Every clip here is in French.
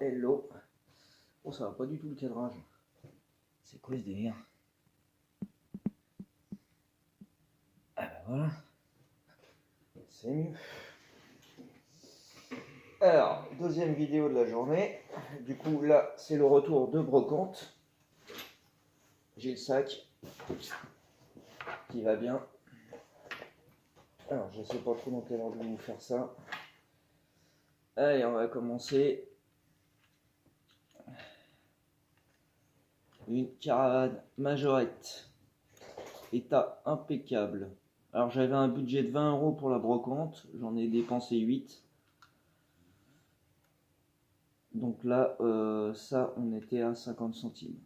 Hello. Oh, ça va pas du tout le cadrage. C'est quoi ce délire? Ah ben voilà. C'est mieux. Alors, deuxième vidéo de la journée. Du coup, là, c'est le retour de brocante. J'ai le sac qui va bien. Alors, je sais pas trop dans quel ordre je vais vous faire ça. Allez, on va commencer. Une caravane Majorette. État impeccable. Alors, j'avais un budget de 20 € pour la brocante. J'en ai dépensé 8. Donc là, ça, on était à 50 centimes.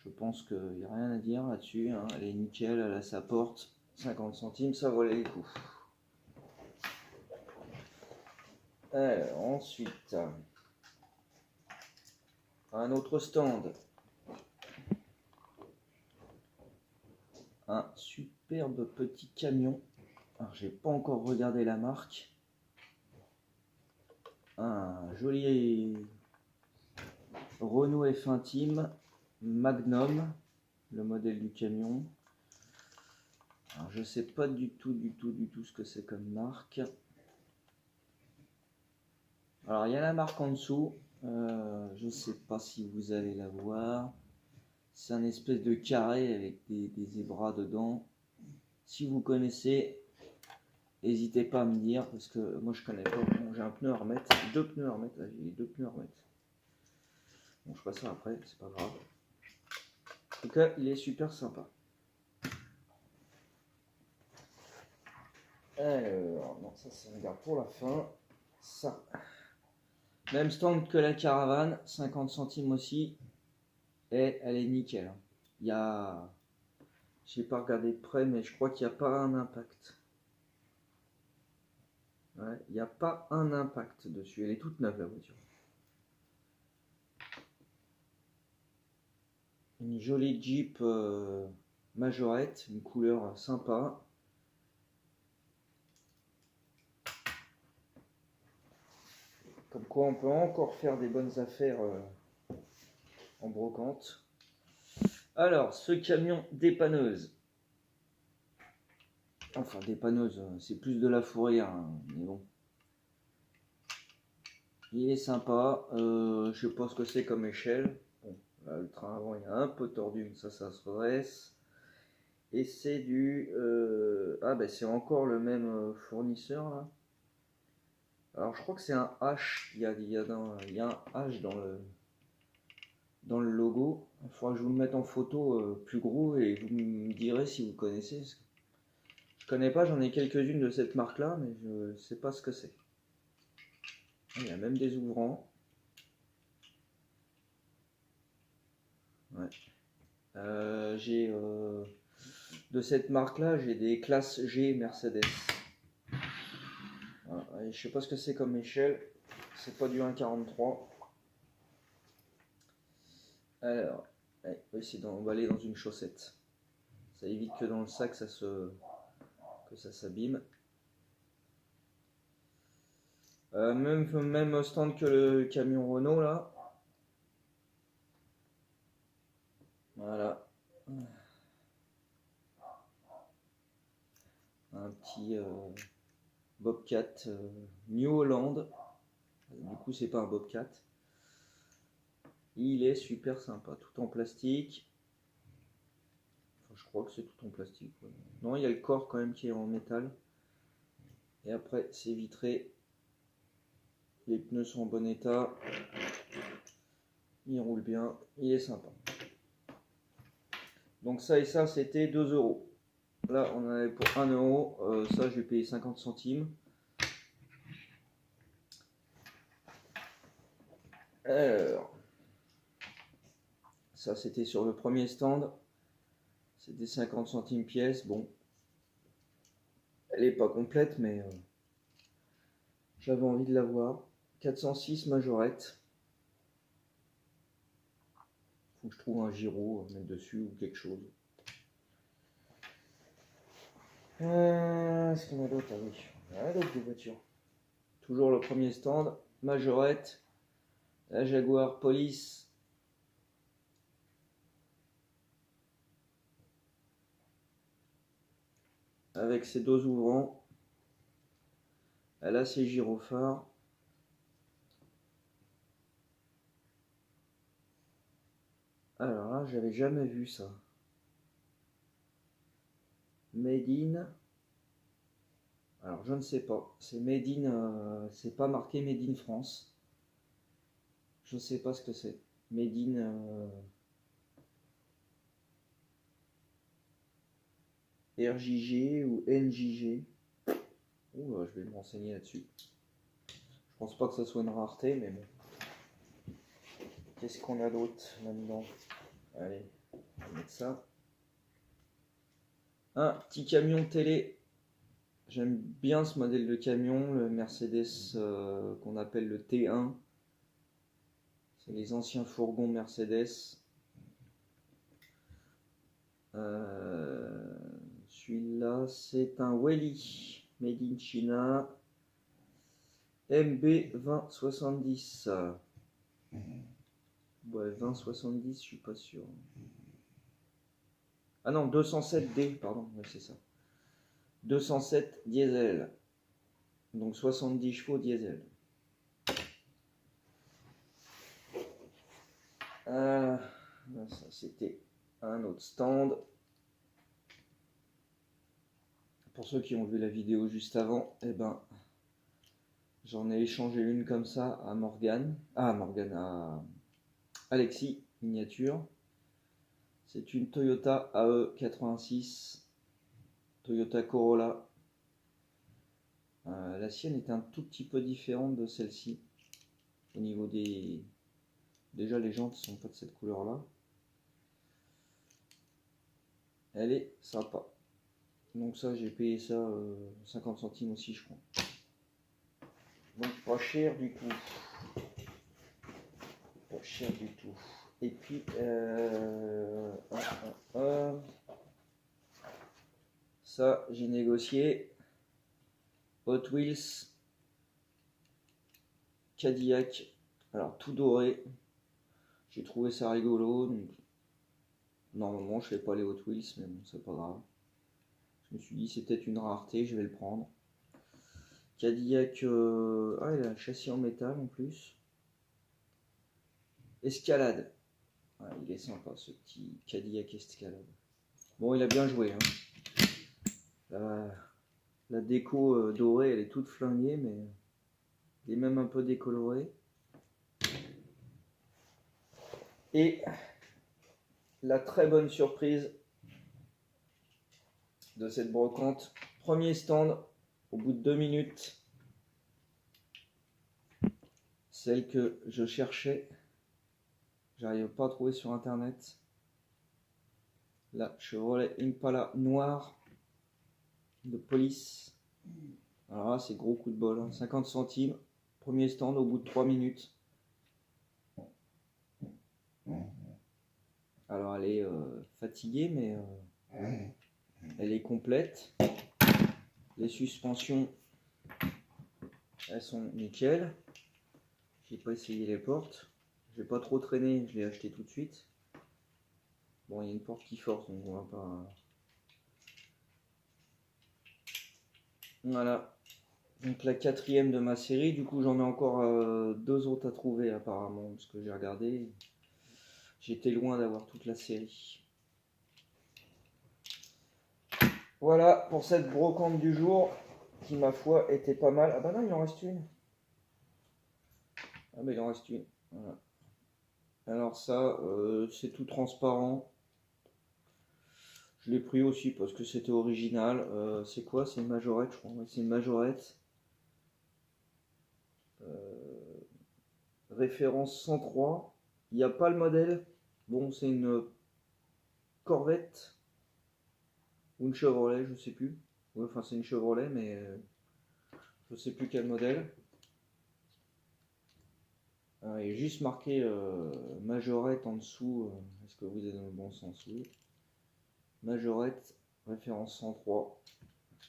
Je pense qu'il n'y a rien à dire là-dessus. Hein. Elle est nickel, elle a sa porte. 50 centimes, ça valait les coups. Alors, ensuite, un autre stand. Un superbe petit camion. Alors, j'ai pas encore regardé la marque. Un joli Renault F1 Team Magnum, le modèle du camion. Alors, je sais pas du tout ce que c'est comme marque. Alors, il y a la marque en dessous. Je sais pas si vous allez la voir. C'est un espèce de carré avec des zébras dedans. Si vous connaissez, n'hésitez pas à me dire parce que moi je connais pas. Bon, j'ai un pneu à remettre, deux pneus à remettre. Là, j'ai 2 pneus à remettre. Bon, je ferai ça après, c'est pas grave. En tout cas, il est super sympa. Alors, non, ça c'est regarde pour la fin. Ça. Même stand que la caravane, 50 centimes aussi. Et elle est nickel. Il y a. Je n'ai pas regardé de près, mais je crois qu'il n'y a pas un impact. Ouais, il n'y a pas un impact dessus. Elle est toute neuve la voiture. Une jolie Jeep Majorette, une couleur sympa. Comme quoi on peut encore faire des bonnes affaires en brocante. Alors, ce camion dépanneuse. Enfin, dépanneuse, c'est plus de la fourrière, hein, mais bon. Il est sympa. Je sais pas ce que c'est comme échelle. Bon, là, le train avant, il est un peu tordu, mais ça se redresse. Et c'est du... Ah, ben c'est encore le même fournisseur, là. Alors, je crois que c'est un H. Il y a un H dans le logo. Il faudra que je vous le mette en photo plus gros et vous me direz si vous connaissez. Je connais pas, j'en ai quelques-unes de cette marque-là, mais je sais pas ce que c'est. Il y a même des ouvrants. Ouais. J'ai de cette marque-là, j'ai des classes G Mercedes. Voilà. Je sais pas ce que c'est comme échelle. C'est pas du 1,43. Alors, on va essayer d'emballer dans une chaussette. Ça évite que dans le sac ça s'abîme. Même stand que le camion Renault là. Voilà. Un petit Bobcat New Holland. Du coup, c'est pas un Bobcat. Il est super sympa, tout en plastique. Enfin, je crois que c'est tout en plastique. Ouais. Non, il y a le corps quand même qui est en métal. Et après, c'est vitré. Les pneus sont en bon état. Il roule bien. Il est sympa. Donc ça et ça, c'était 2 €. Là, on en avait pour 1 €. Ça, je vais payer 50 centimes. Alors, ça, c'était sur le premier stand. C'était 50 centimes pièce. Bon, elle n'est pas complète, mais j'avais envie de la voir. 406 Majorette. Faut que je trouve un gyro à mettre dessus ou quelque chose. Est-ce qu'on a d'autres? Ah oui, on a d'autres des voitures. Toujours le premier stand. majorette, la Jaguar Police. Avec ses dos ouvrants. Elle a ses gyrophares. Alors là, j'avais jamais vu ça. Made in. Alors je ne sais pas. C'est Made in. C'est pas marqué Made in France. Je ne sais pas ce que c'est. Made in. RJG ou NJG. Ouh, je vais me renseigner là-dessus. Je pense pas que ça soit une rareté, mais bon. Qu'est-ce qu'on a d'autre là-dedans? Allez, on va mettre ça. Un petit camion télé. J'aime bien ce modèle de camion, le Mercedes qu'on appelle le T1. C'est les anciens fourgons Mercedes. Celui-là, c'est un Welly Made in China MB2070. Ouais, 2070, je suis pas sûr. Ah non, 207D, pardon, ouais, c'est ça. 207 diesel. Donc 70 chevaux diesel. Ça, c'était un autre stand. Pour ceux qui ont vu la vidéo juste avant, eh ben, j'en ai échangé une comme ça à Morgane. Ah, Morgane, à Alexis, miniature. C'est une Toyota AE86. Toyota Corolla. La sienne est un tout petit peu différente de celle-ci. Au niveau des... Déjà, les jantes sont pas de cette couleur-là. Elle est sympa. Donc ça, j'ai payé ça 50 centimes aussi, je crois. Donc pas cher du tout. Pas cher du tout. Et puis, ça, j'ai négocié. Hot Wheels Cadillac. Alors, tout doré. J'ai trouvé ça rigolo. Donc, normalement, je fais pas les Hot Wheels, mais bon, c'est pas grave. Je me suis dit, c'est peut-être une rareté, je vais le prendre. Cadillac. Ah, il a un châssis en métal en plus. Escalade. Ah, il est sympa ce petit Cadillac Escalade. Bon, il a bien joué. Hein. La déco dorée, elle est toute flinguée, mais elle est même un peu décolorée. Et la très bonne surprise de cette brocante, premier stand, au bout de 2 minutes, celle que je cherchais, j'arrive pas à trouver sur internet. La Chevrolet Impala noire de police. Alors là, c'est gros coup de bol, hein. 50 centimes, premier stand au bout de 3 minutes. Alors elle est fatiguée, mais elle est complète. Les suspensions, elles sont nickel. J'ai pas essayé les portes. Je vais pas trop traîner, je l'ai acheté tout de suite. Bon, il y a une porte qui force, donc on va pas... Voilà. Donc la 4e de ma série. Du coup, j'en ai encore 2 autres à trouver apparemment, parce que j'ai regardé. J'étais loin d'avoir toute la série. Voilà pour cette brocante du jour, qui ma foi était pas mal. Ah bah non, il en reste une. Ah mais il en reste une. Voilà. Alors ça, c'est tout transparent. Je l'ai pris aussi parce que c'était original. C'est quoi? C'est une majorette, je crois. Ouais, c'est une majorette. Référence 103. Il n'y a pas le modèle. Bon, c'est une Corvette ou une Chevrolet, je sais plus. Ouais, enfin, c'est une Chevrolet, mais je sais plus quel modèle. Il est juste marqué majorette en dessous. Est-ce que vous êtes dans le bon sens? Oui. Majorette, référence 103.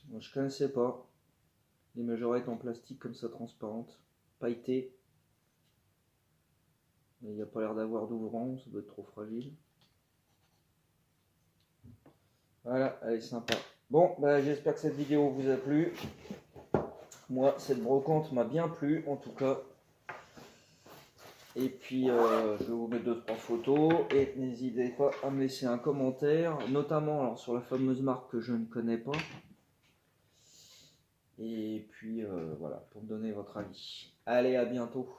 Moi, je connaissais pas les majorettes en plastique comme ça transparente, pailletée. Mais il n'y a pas l'air d'avoir d'ouvrant, ça doit être trop fragile. Voilà, elle est sympa. Bon, bah, j'espère que cette vidéo vous a plu. Moi, cette brocante m'a bien plu, en tout cas. Et puis, je vais vous mettre 2-3 photos. Et n'hésitez pas à me laisser un commentaire, notamment alors, sur la fameuse marque que je ne connais pas. Et puis, voilà, pour me donner votre avis. Allez, à bientôt.